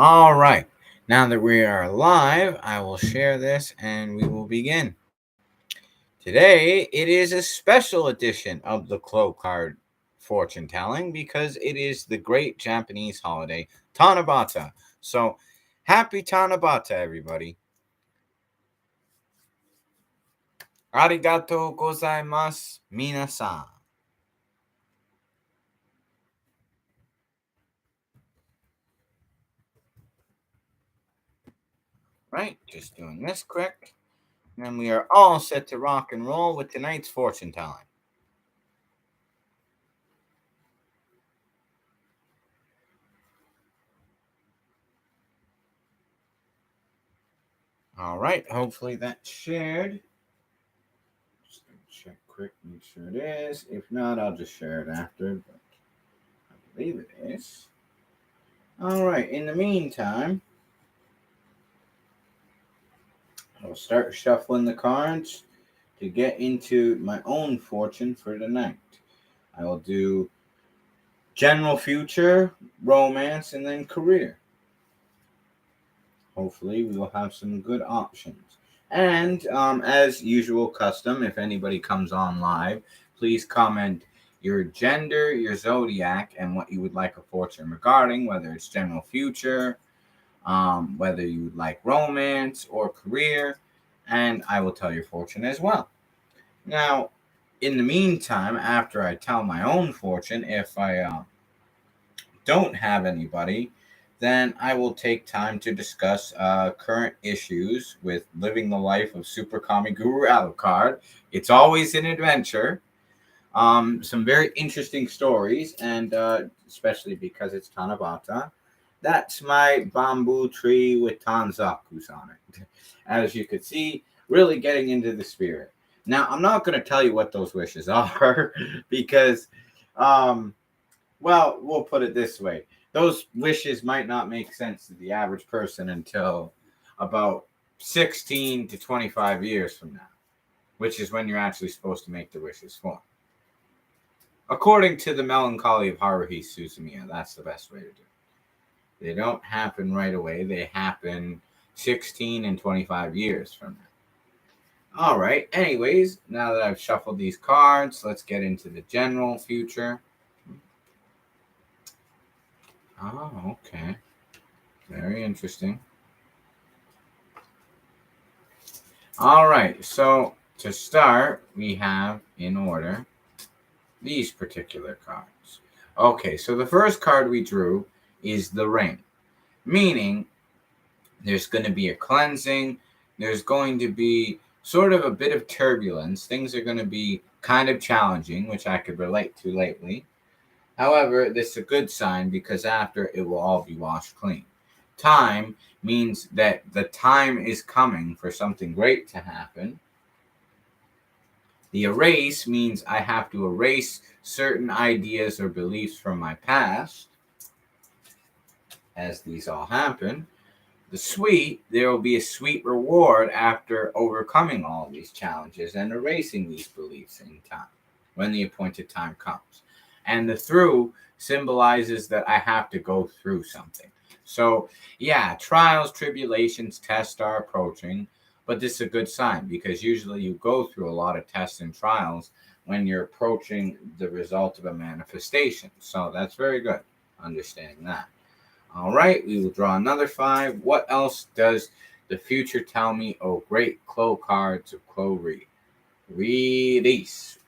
All right. Now that we are live, I will share this and we will begin. Today, it is a special edition of the Clow card fortune telling because it is the great Japanese holiday, Tanabata. So, happy Tanabata, everybody. Arigatou gozaimasu, minasan. Right? Just doing this quick. And we are all set to rock and roll with tonight's fortune telling. All right. Hopefully that's shared. Just gonna check quick, make sure it is. If not, I'll just share it after, but I believe it is. All right. In the meantime, I'll start shuffling the cards to get into my own fortune for the night. I will do general future, romance, and then career. Hopefully, we will have some good options. And as usual, custom, if anybody comes on live, please comment your gender, your zodiac, and what you would like a fortune regarding, whether it's general future, whether you would like romance or career, and I will tell your fortune as well. Now, in the meantime, after I tell my own fortune, if I don't have anybody, then I will take time to discuss current issues with living the life of Super Kami Guru Alucard. It's always an adventure. Some very interesting stories, and especially because it's Tanabata. That's my bamboo tree with tanzakus on it. As you could see, really getting into the spirit. Now, I'm not going to tell you what those wishes are because um, well, we'll put it this way. Those wishes might not make sense to the average person until about 16 to 25 years from now, which is when you're actually supposed to make the wishes for. According to the melancholy of Haruhi Suzumiya, that's the best way to do it. They don't happen right away, they happen 16 and 25 years from now. All right, anyways, now that I've shuffled these cards, let's get into the general future. Oh, okay. Very interesting. All right, so to start, we have in order these particular cards. Okay, so the first card we drew is the ring, meaning there's going to be a cleansing, there's going to be sort of a bit of turbulence. Things are going to be kind of challenging, which I could relate to lately. However, this is a good sign because after it will all be washed clean. Time means that the time is coming for something great to happen. The erase means I have to erase certain ideas or beliefs from my past, as these all happen. The sweet, there will be a sweet reward after overcoming all these challenges and erasing these beliefs in time, when the appointed time comes. And the through symbolizes that I have to go through something. So, yeah, trials, tribulations, tests are approaching, but this is a good sign because usually you go through a lot of tests and trials when you're approaching the result of a manifestation. So, that's very good, understanding that. All right, we will draw another 5. What else does the future tell me? Oh, great Clow cards of Clow read. Release.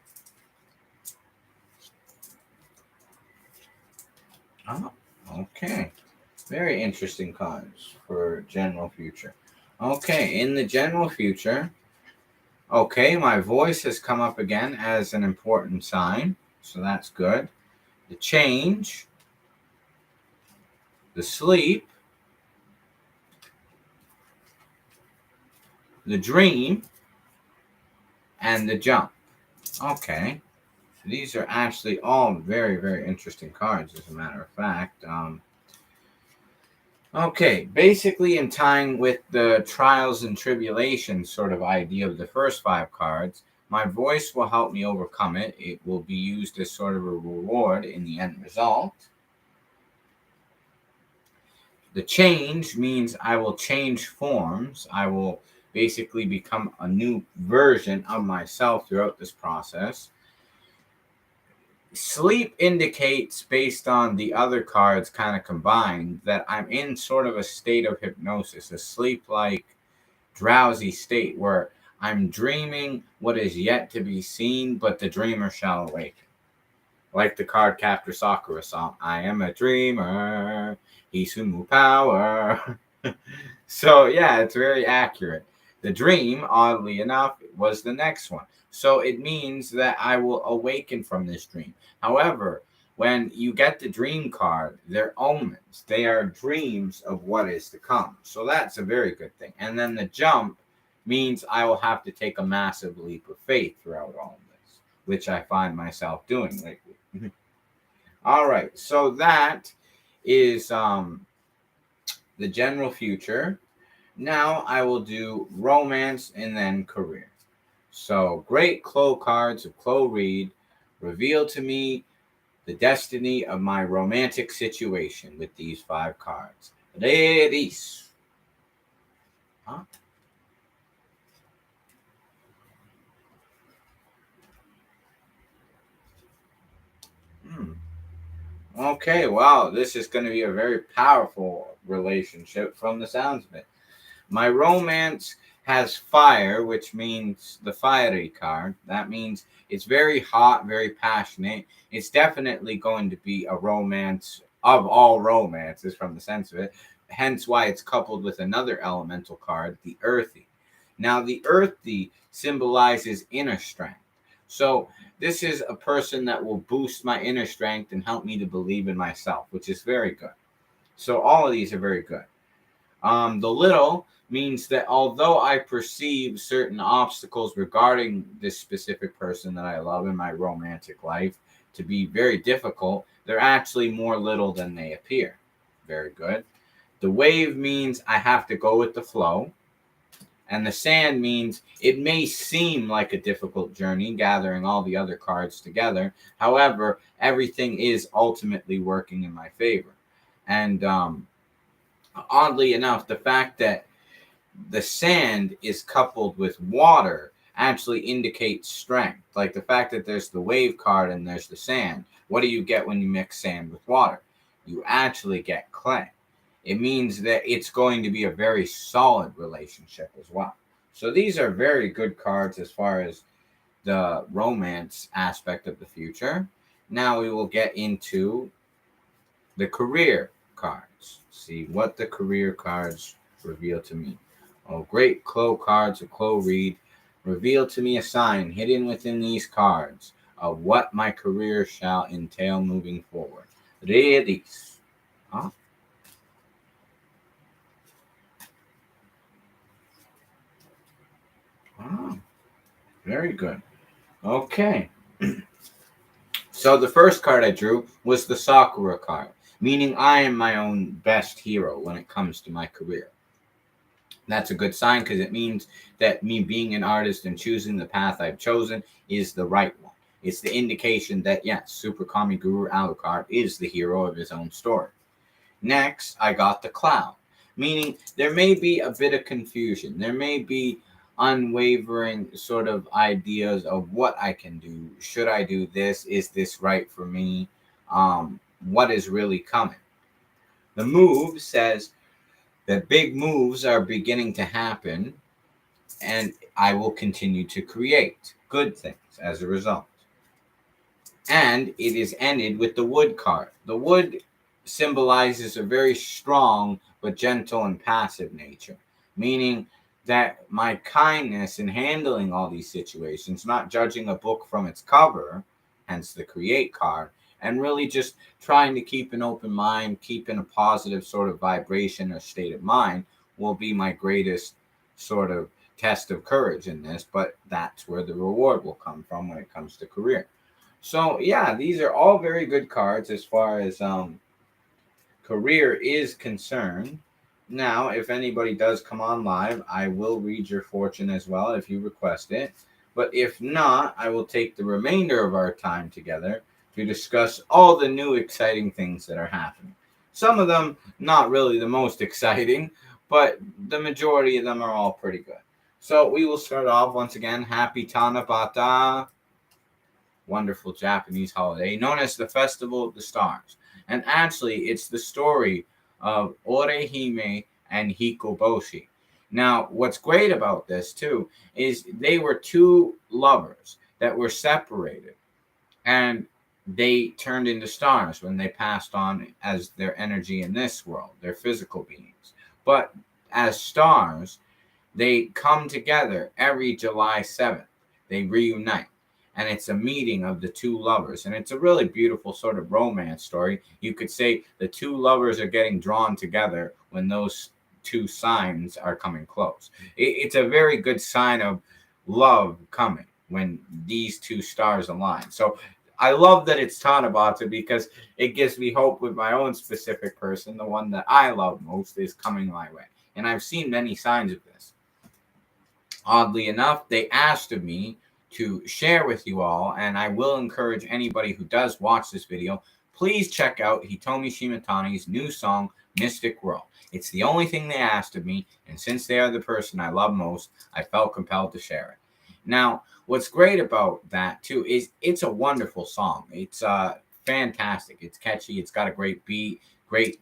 Oh, okay. Very interesting cards for general future. Okay, in the general future, okay, my voice has come up again as an important sign, so that's good. The change, the sleep, the dream, and the jump. Okay. These are actually all very, very interesting cards, as a matter of fact. Okay, basically, in tying with the trials and tribulations sort of idea of the first 5 cards, my voice will help me overcome it. It will be used as sort of a reward in the end result. The change means I will change forms. I will basically become a new version of myself throughout this process. Sleep indicates, based on the other cards kind of combined, that I'm in sort of a state of hypnosis, a sleep like drowsy state where I'm dreaming what is yet to be seen, but the dreamer shall awaken. Like the card Captor Sakura song, I am a dreamer, Isumu power. So, yeah, it's very accurate. The dream, oddly enough, was the next one. So it means that I will awaken from this dream. However, when you get the dream card, they're omens. They are dreams of what is to come. So that's a very good thing. And then the jump means I will have to take a massive leap of faith throughout all of this, which I find myself doing lately. All right, so that is the general future. Now I will do romance and then career. So, great Clow cards of Clow Reed reveal to me the destiny of my romantic situation with these 5 cards. Ladies. Huh? Okay, wow, this is going to be a very powerful relationship from the sounds of it. My romance has fire, which means the fiery card. That means it's very hot, very passionate. It's definitely going to be a romance of all romances from the sense of it. Hence why it's coupled with another elemental card, the earthy. Now, the earthy symbolizes inner strength. So, this is a person that will boost my inner strength and help me to believe in myself, which is very good. So, all of these are very good. The little means that although I perceive certain obstacles regarding this specific person that I love in my romantic life to be very difficult, they're actually more little than they appear. Very good. The wave means I have to go with the flow. And the sand means it may seem like a difficult journey gathering all the other cards together. However, everything is ultimately working in my favor. And oddly enough, the fact that the sand is coupled with water actually indicates strength. Like the fact that there's the wave card and there's the sand. What do you get when you mix sand with water? You actually get clay. It means that it's going to be a very solid relationship as well. So these are very good cards as far as the romance aspect of the future. Now we will get into the career cards. See what the career cards reveal to me. Oh, great Clow cards of Clow Reed reveal to me a sign hidden within these cards of what my career shall entail moving forward. Read these. Huh? Oh, very good. Okay. So the first card I drew was the Sakura card, meaning I am my own best hero when it comes to my career. That's a good sign because it means that me being an artist and choosing the path I've chosen is the right one. It's the indication that, yes, Super Kami Guru Alucard is the hero of his own story. Next, I got the Clow, meaning there may be a bit of confusion. There may be unwavering sort of ideas of what I can do. Should I do this? Is this right for me? What is really coming? The move says that big moves are beginning to happen, and I will continue to create good things as a result. And it is ended with the wood card. The wood symbolizes a very strong but gentle and passive nature, meaning that my kindness in handling all these situations, not judging a book from its cover, hence the create card, and really just trying to keep an open mind, keep in a positive sort of vibration or state of mind, will be my greatest sort of test of courage in this. But that's where the reward will come from when it comes to career. So yeah, these are all very good cards as far as career is concerned. Now, if anybody does come on live, I will read your fortune as well if you request it. But if not, I will take the remainder of our time together to discuss all the new exciting things that are happening. Some of them not really the most exciting, but the majority of them are all pretty good. So we will start off once again. Happy Tanabata, wonderful Japanese holiday known as the Festival of the Stars. And actually, it's the story of Orehime and Hikoboshi. Now, what's great about this too is they were two lovers that were separated, and they turned into stars when they passed on as their energy in this world, their physical beings. But as stars, they come together every July 7th. They reunite. And it's a meeting of the two lovers. And it's a really beautiful sort of romance story. You could say the two lovers are getting drawn together when those two signs are coming close. It's a very good sign of love coming when these two stars align. So I love that it's Tanabata because it gives me hope with my own specific person. The one that I love most is coming my way. And I've seen many signs of this. Oddly enough, they asked of me to share with you all, and I will encourage anybody who does watch this video, please check out Hitomi Shimatani's new song, Mystic World. It's the only thing they asked of me, and since they are the person I love most, I felt compelled to share it. Now, what's great about that, too, is it's a wonderful song. It's fantastic. It's catchy. It's got a great beat, great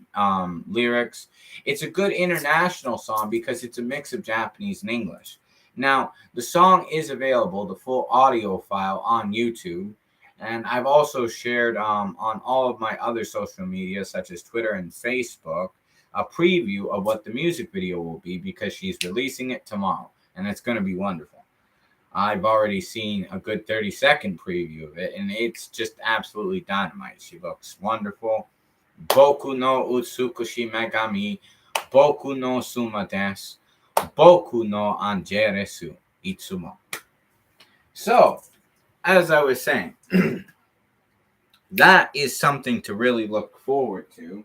lyrics. It's a good international song because it's a mix of Japanese and English. Now, the song is available, the full audio file, on YouTube. And I've also shared on all of my other social media, such as Twitter and Facebook, a preview of what the music video will be because she's releasing it tomorrow. And it's going to be wonderful. I've already seen a good 30-second preview of it, and it's just absolutely dynamite. She looks wonderful. Boku no Utsukushi Megami, Boku no Suma desu. Boku no Angeresu Itsumo. So, as I was saying, that is something to really look forward to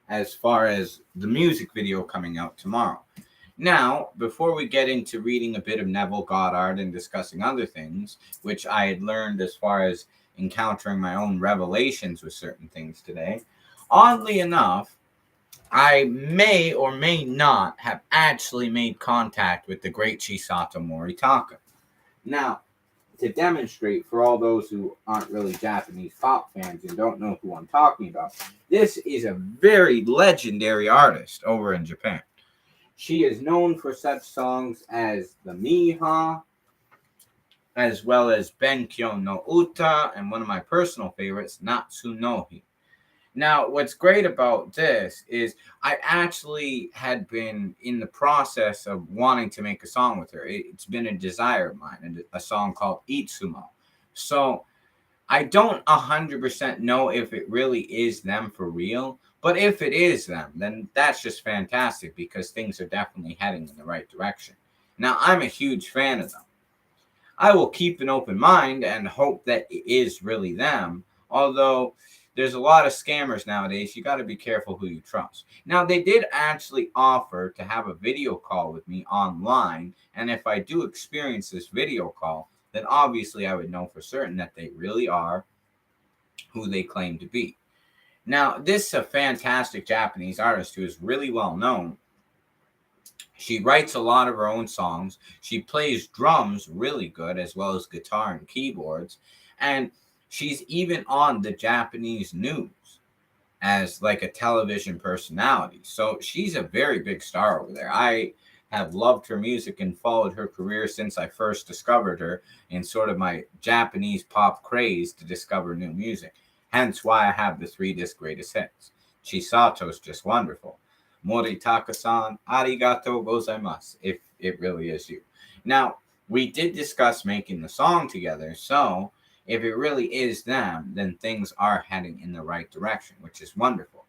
as far as the music video coming out tomorrow. Now, before we get into reading a bit of Neville Goddard and discussing other things, which I had learned as far as encountering my own revelations with certain things today, oddly enough, I may or may not have actually made contact with the great Chisato Moritaka. Now, to demonstrate for all those who aren't really Japanese pop fans and don't know who I'm talking about, this is a very legendary artist over in Japan. She is known for such songs as the Miha, as well as Benkyo no Uta, and one of my personal favorites, Natsu no Hi. Now, what's great about this is I actually had been in the process of wanting to make a song with her. It's been a desire of mine, a song called Itsumo. So I don't 100% know if it really is them for real, but if it is them, then that's just fantastic because things are definitely heading in the right direction. Now, I'm a huge fan of them. I will keep an open mind and hope that it is really them, although there's a lot of scammers nowadays. You got to be careful who you trust. Now, they did actually offer to have a video call with me online, and if I do experience this video call, then obviously I would know for certain that they really are who they claim to be. Now, this is a fantastic Japanese artist who is really well known. She writes a lot of her own songs. She plays drums really good, as well as guitar and keyboards. And she's even on the Japanese news as like a television personality. So she's a very big star over there. I have loved her music and followed her career since I first discovered her in sort of my Japanese pop craze to discover new music. Hence why I have the 3-disc greatest hits. Chisato's just wonderful. Moritaka-san, arigatou gozaimasu, if it really is you. Now, we did discuss making the song together, so if it really is them, then things are heading in the right direction, which is wonderful.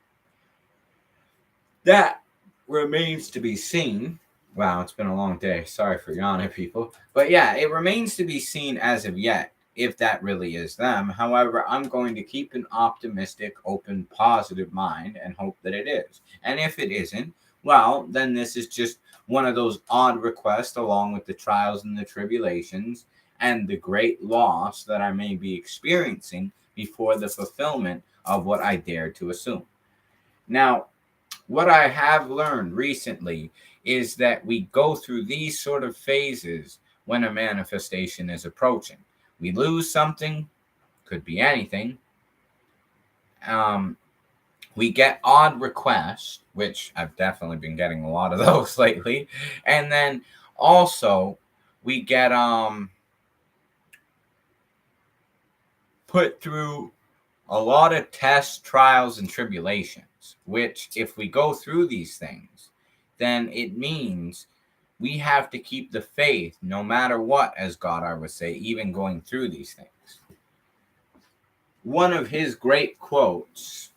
That remains to be seen. Wow, it's been a long day. Sorry for yawning, people. But yeah, it remains to be seen as of yet if that really is them. However, I'm going to keep an optimistic, open, positive mind and hope that it is. And if it isn't, well, then this is just one of those odd requests along with the trials and the tribulations and the great loss that I may be experiencing before the fulfillment of what I dare to assume. Now, what I have learned recently is that we go through these sort of phases when a manifestation is approaching. We lose something, could be anything. Um, we get odd requests, which I've definitely been getting a lot of those lately. And then also we get put through a lot of tests, trials, and tribulations, which if we go through these things, then it means we have to keep the faith no matter what, as Goddard would say, even going through these things. One of his great quotes,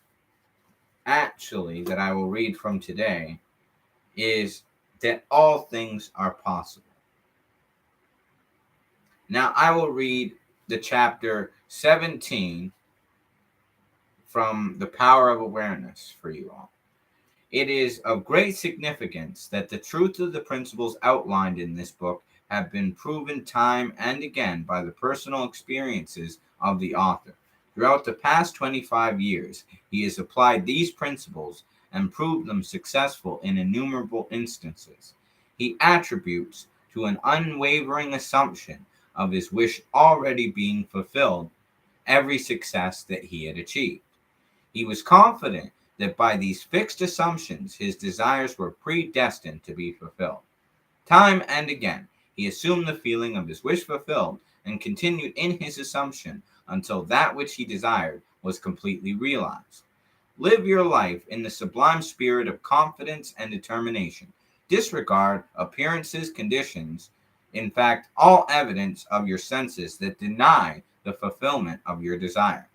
actually, that I will read from today is that all things are possible. Now, I will read the chapter 17 from The Power of Awareness for you all. It is of great significance that the truth of the principles outlined in this book have been proven time and again by the personal experiences of the author. Throughout the past 25 years, he has applied these principles and proved them successful in innumerable instances. He attributes to an unwavering assumption of his wish already being fulfilled every success that he had achieved. He was confident that by these fixed assumptions his desires were predestined to be fulfilled. Time and again, he assumed the feeling of his wish fulfilled and continued in his assumption until that which he desired was completely realized. Live your life in the sublime spirit of confidence and determination. Disregard appearances, conditions, in fact, all evidence of your senses that deny the fulfillment of your desire.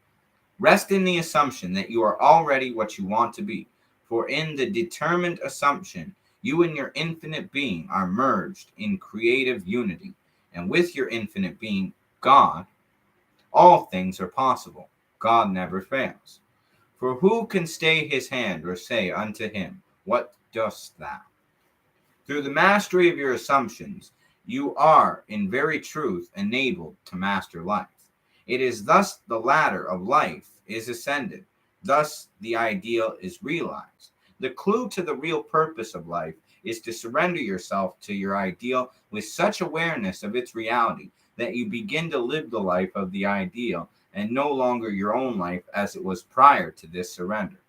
Rest in the assumption that you are already what you want to be, for in the determined assumption, you and your infinite being are merged in creative unity, and with your infinite being, God, all things are possible. God never fails. For who can stay his hand or say unto him, what dost thou? Through the mastery of your assumptions, you are in very truth enabled to master life. It is thus the ladder of life is ascended. Thus the ideal is realized. The clue to the real purpose of life is to surrender yourself to your ideal with such awareness of its reality that you begin to live the life of the ideal and no longer your own life as it was prior to this surrender.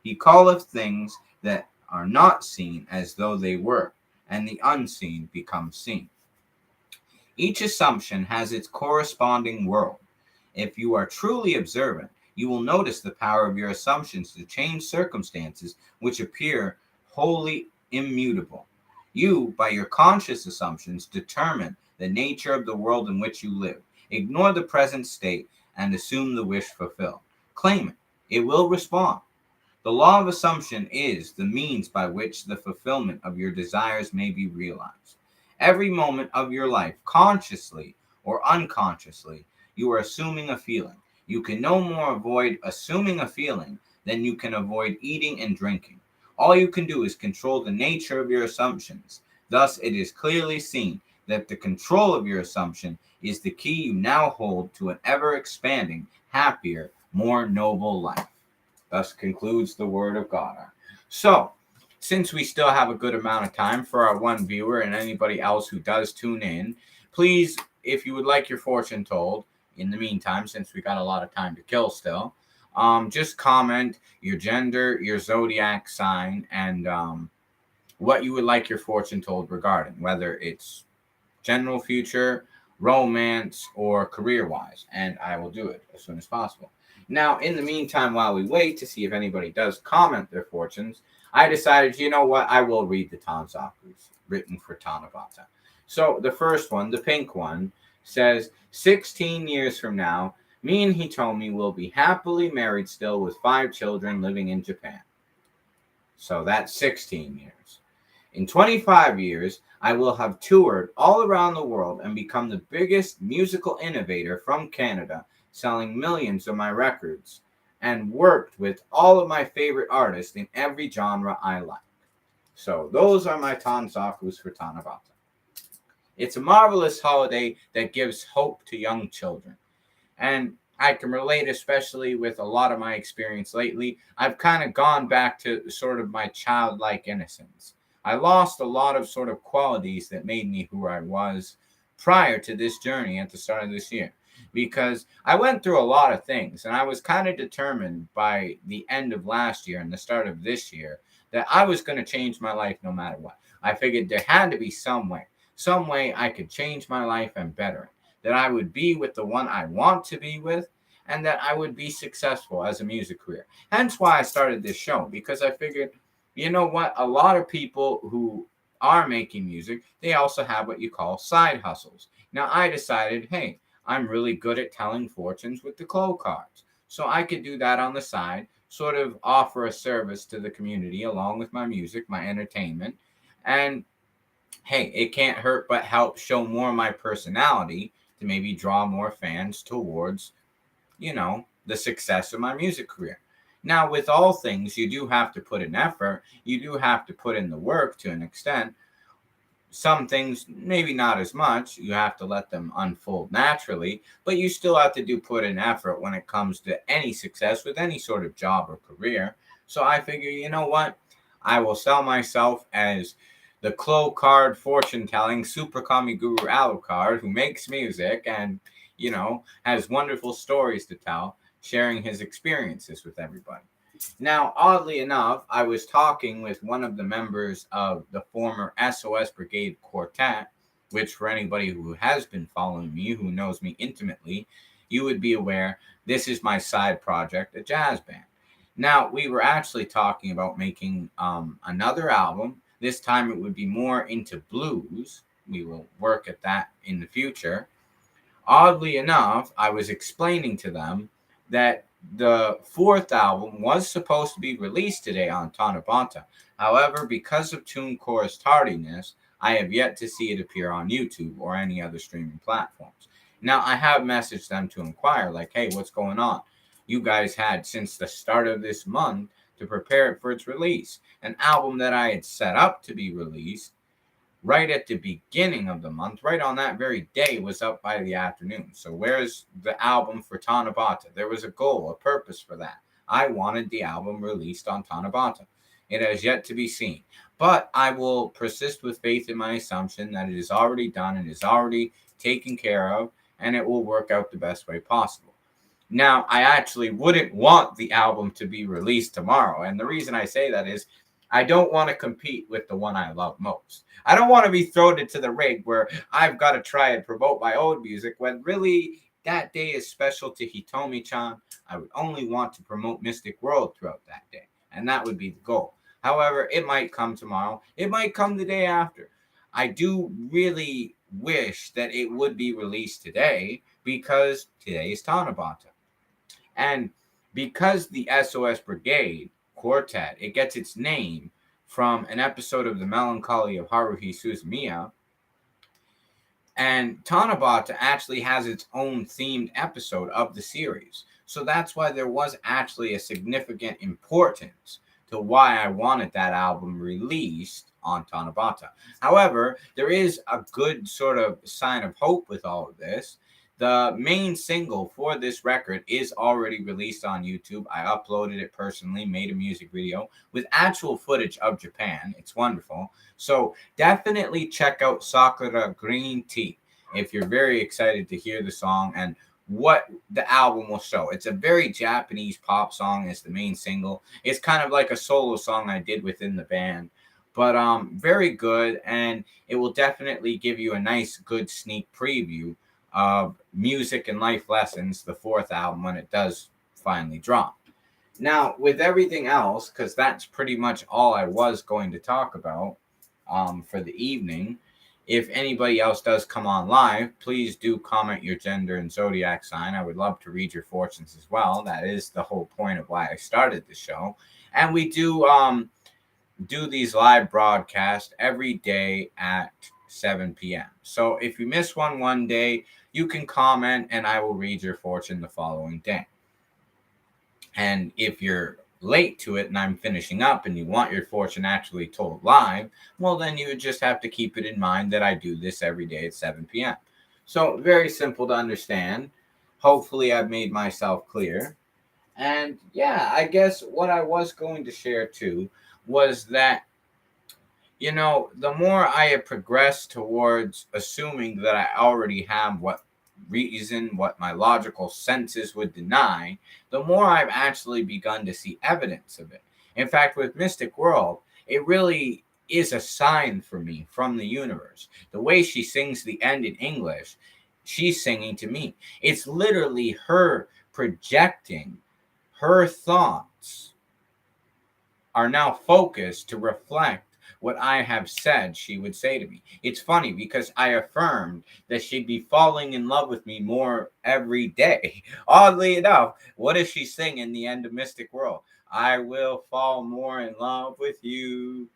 He calleth things that are not seen as though they were, and the unseen becomes seen. Each assumption has its corresponding world. If you are truly observant, you will notice the power of your assumptions to change circumstances which appear wholly immutable. You, by your conscious assumptions, determine the nature of the world in which you live. Ignore the present state and assume the wish fulfilled. Claim it. It will respond. The law of assumption is the means by which the fulfillment of your desires may be realized. Every moment of your life, consciously or unconsciously, you are assuming a feeling. You can no more avoid assuming a feeling than you can avoid eating and drinking. All you can do is control the nature of your assumptions. Thus, it is clearly seen that the control of your assumption is the key you now hold to an ever-expanding, happier, more noble life. Thus concludes the word of God. So, since we still have a good amount of time for our one viewer and anybody else who does tune in, please, if you would like your fortune told, in the meantime, since we got a lot of time to kill still, just comment your gender, your zodiac sign, and what you would like your fortune told regarding, whether it's general future, romance, or career-wise, and I will do it as soon as possible. Now, in the meantime, while we wait to see if anybody does comment their fortunes, I decided, you know what, I will read the Tanzakus written for Tanabata. So the first one, the pink one, says, 16 years from now, me and Hitomi will be happily married still with 5 children living in Japan. So that's 16 years. In 25 years, I will have toured all around the world and become the biggest musical innovator from Canada, selling millions of my records, and worked with all of my favorite artists in every genre I like. So those are my Tanzakus for Tanabata. It's a marvelous holiday that gives hope to young children. And I can relate, especially with a lot of my experience lately. I've kind of gone back to sort of my childlike innocence. I lost a lot of sort of qualities that made me who I was prior to this journey at the start of this year. Because I went through a lot of things, and I was kind of determined by the end of last year and the start of this year that I was going to change my life no matter what. I figured there had to be some way I could change my life and better it, that I would be with the one I want to be with, and that I would be successful as a music career. Hence why I started this show, because I figured, you know what, a lot of people who are making music, they also have what you call side hustles. Now I decided, hey, I'm really good at telling fortunes with the Clow cards. So I could do that on the side, sort of offer a service to the community along with my music, my entertainment. And hey, it can't hurt but help show more of my personality to maybe draw more fans towards, the success of my music career. Now, with all things, you do have to put in effort. You do have to put in the work to an extent. Some things, maybe not as much. You have to let them unfold naturally, but you still have to put in effort when it comes to any success with any sort of job or career. So I figure, you know what? I will sell myself as the Clow card fortune telling super kami guru Alucard who makes music and, has wonderful stories to tell, sharing his experiences with everybody. Now, oddly enough, I was talking with one of the members of the former SOS Brigade Quartet, which for anybody who has been following me, who knows me intimately, you would be aware this is my side project, a jazz band. Now, we were actually talking about making another album. This time it would be more into blues. We will work at that in the future. Oddly enough, I was explaining to them that the fourth album was supposed to be released today on Tanabata. However, because of Tunecore's tardiness, I have yet to see it appear on YouTube or any other streaming platforms. Now, I have messaged them to inquire, like, hey, what's going on? You guys had since the start of this month to prepare it for its release. An album that I had set up to be released right at the beginning of the month, right on that very day, was up by the afternoon. So where's the album for Tanabata? There was a goal, a purpose for that. I wanted the album released on Tanabata. It has yet to be seen. But I will persist with faith in my assumption that it is already done and is already taken care of, and it will work out the best way possible. Now, I actually wouldn't want the album to be released tomorrow. And the reason I say that is I don't want to compete with the one I love most. I don't want to be thrown into the rig where I've got to try and promote my own music when really that day is special to Hitomi-chan. I would only want to promote Mystic World throughout that day. And that would be the goal. However, it might come tomorrow. It might come the day after. I do really wish that it would be released today because today is Tanabata. And because the SOS Brigade Quartet, it gets its name from an episode of The Melancholy of Haruhi Suzumiya. And Tanabata actually has its own themed episode of the series. So that's why there was actually a significant importance to why I wanted that album released on Tanabata. However, there is a good sort of sign of hope with all of this. The main single for this record is already released on YouTube. I uploaded it personally, made a music video with actual footage of Japan. It's wonderful. So definitely check out Sakura Green Tea if you're very excited to hear the song and what the album will show. It's a very Japanese pop song as the main single. It's kind of like a solo song I did within the band. But very good, and it will definitely give you a nice, good sneak preview of Music and Life Lessons, the fourth album, when it does finally drop. Now, with everything else, because that's pretty much all I was going to talk about for the evening, if anybody else does come on live, please do comment your gender and zodiac sign. I would love to read your fortunes as well. That is the whole point of why I started the show. And we do these live broadcasts every day at 7 p.m. So if you miss one day, you can comment and I will read your fortune the following day. And if you're late to it and I'm finishing up and you want your fortune actually told live, well, then you would just have to keep it in mind that I do this every day at 7 p.m. So very simple to understand. Hopefully, I've made myself clear. And yeah, I guess what I was going to share too was that, the more I have progressed towards assuming that I already have what reason, what my logical senses would deny, the more I've actually begun to see evidence of it. In fact, with Mystic World, it really is a sign for me from the universe. The way she sings the end in English, she's singing to me. It's literally her projecting her thoughts are now focused to reflect what I have said she would say to me. It's funny because I affirmed that she'd be falling in love with me more every day. Oddly enough, what does she sing in the end of Mystic World? I will fall more in love with you.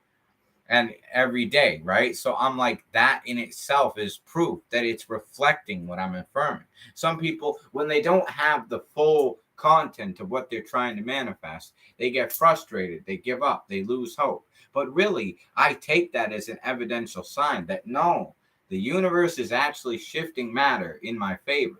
And every day, right? So I'm like, that in itself is proof that it's reflecting what I'm affirming. Some people, when they don't have the full content of what they're trying to manifest, they get frustrated, they give up, they lose hope. But really, I take that as an evidential sign that no, the universe is actually shifting matter in my favor.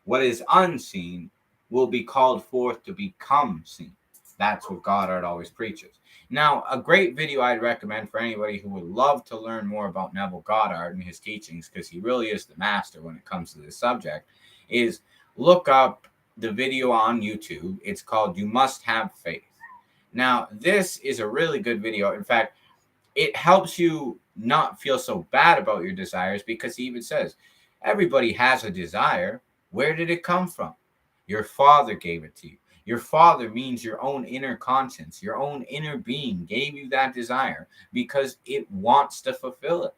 What is unseen will be called forth to become seen. That's what Goddard always preaches. Now, a great video I'd recommend for anybody who would love to learn more about Neville Goddard and his teachings, because he really is the master when it comes to this subject, is look up the video on YouTube. It's called You Must Have Faith. Now, this is a really good video. In fact, it helps you not feel so bad about your desires, because he even says, everybody has a desire. Where did it come from? Your father gave it to you. Your father means your own inner conscience, your own inner being gave you that desire because it wants to fulfill it.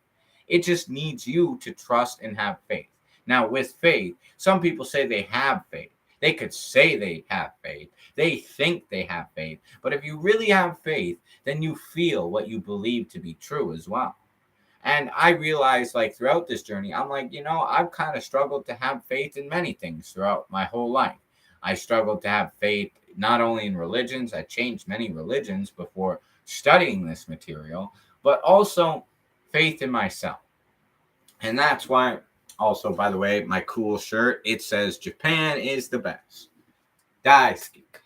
It just needs you to trust and have faith. Now, with faith, some people say they have faith. They could say they have faith. They think they have faith. But if you really have faith, then you feel what you believe to be true as well. And I realized, like, throughout this journey, I'm like, I've kind of struggled to have faith in many things throughout my whole life. I struggled to have faith not only in religions, I changed many religions before studying this material, but also faith in myself. And that's why, also, by the way, my cool shirt, it says Japan is the best. Daisuke.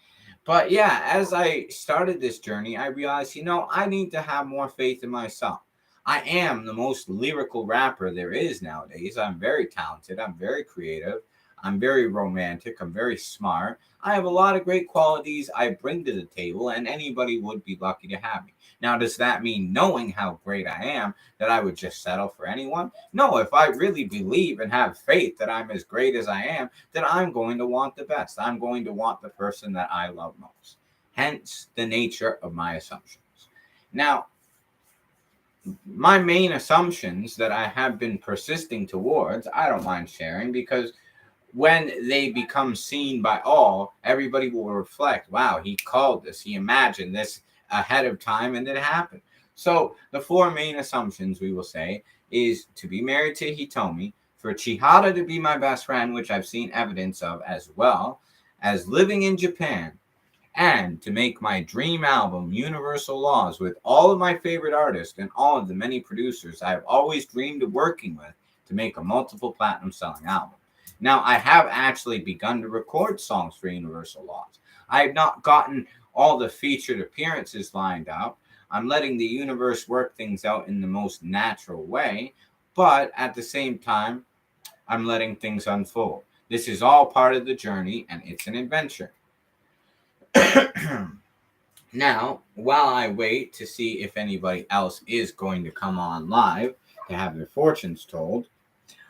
But yeah, as I started this journey, I realized, I need to have more faith in myself. I am the most lyrical rapper there is nowadays. I'm very talented. I'm very creative. I'm very romantic. I'm very smart. I have a lot of great qualities I bring to the table, and anybody would be lucky to have me. Now, does that mean, knowing how great I am, that I would just settle for anyone? No, if I really believe and have faith that I'm as great as I am, then I'm going to want the best. I'm going to want the person that I love most. Hence the nature of my assumptions. Now, my main assumptions that I have been persisting towards, I don't mind sharing, because when they become seen by all, everybody will reflect, wow, he called this, he imagined this ahead of time, and it happened. So the four main assumptions, we will say, is to be married to Hitomi, for Chihara to be my best friend, which I've seen evidence of, as well as living in Japan, and to make my dream album, Universal Laws, with all of my favorite artists and all of the many producers I have always dreamed of working with, to make a multiple platinum selling album. Now, I have actually begun to record songs for Universal Laws. I have not gotten all the featured appearances lined up. I'm letting the universe work things out in the most natural way, but at the same time, I'm letting things unfold. This is all part of the journey, and it's an adventure. Now, while I wait to see if anybody else is going to come on live to have their fortunes told,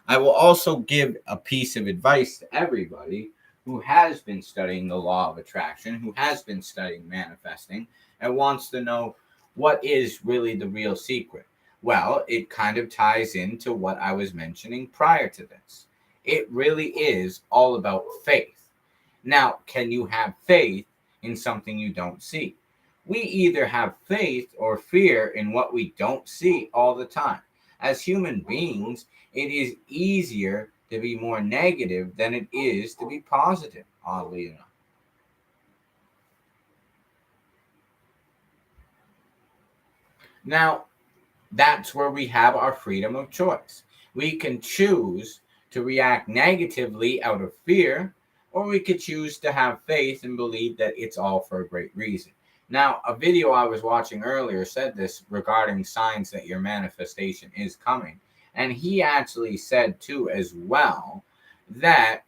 I will also give a piece of advice to everybody who has been studying the law of attraction, who has been studying manifesting, and wants to know what is really the real secret. Well, it kind of ties into what I was mentioning prior to this. It really is all about faith. Now, can you have faith in something you don't see? We either have faith or fear in what we don't see all the time. As human beings, it is easier to be more negative than it is to be positive, oddly enough. Now, that's where we have our freedom of choice. We can choose to react negatively out of fear, or we could choose to have faith and believe that it's all for a great reason. Now, a video I was watching earlier said this regarding signs that your manifestation is coming. And he actually said, too, as well, that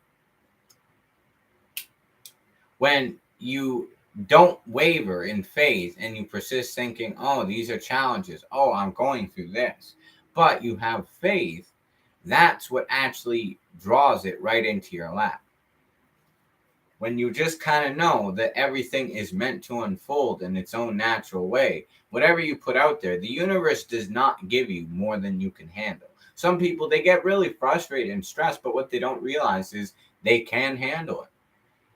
when you don't waver in faith and you persist thinking, oh, these are challenges, oh, I'm going through this, but you have faith, that's what actually draws it right into your lap. When you just kind of know that everything is meant to unfold in its own natural way, whatever you put out there, the universe does not give you more than you can handle. Some people, they get really frustrated and stressed, but what they don't realize is they can handle it.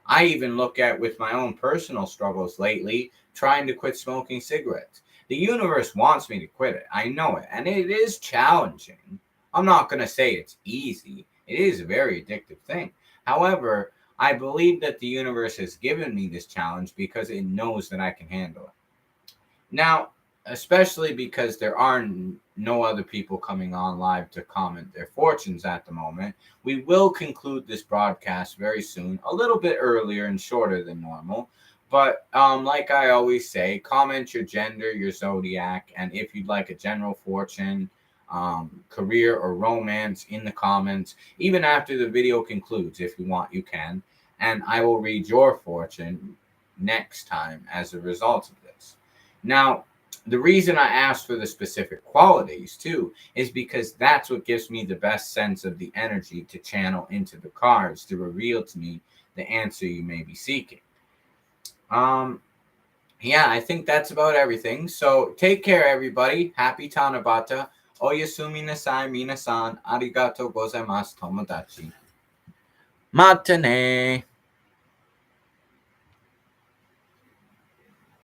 I even look at with my own personal struggles lately, trying to quit smoking cigarettes. The universe wants me to quit it. I know it. And it is challenging. I'm not going to say it's easy. It is a very addictive thing. However, I believe that the universe has given me this challenge because it knows that I can handle it. Now, especially because there are no other people coming on live to comment their fortunes at the moment, we will conclude this broadcast very soon, a little bit earlier and shorter than normal. But like I always say, comment your gender, your zodiac, and if you'd like a general fortune, career, or romance in the comments, even after the video concludes. If you want, you can. And I will read your fortune next time as a result of this. Now, the reason I asked for the specific qualities, too, is because that's what gives me the best sense of the energy to channel into the cards to reveal to me the answer you may be seeking. Yeah, I think that's about everything. So take care, everybody. Happy Tanabata. Oyasumi nasai minasan. Arigatou gozaimasu, tomodachi. Mata ne.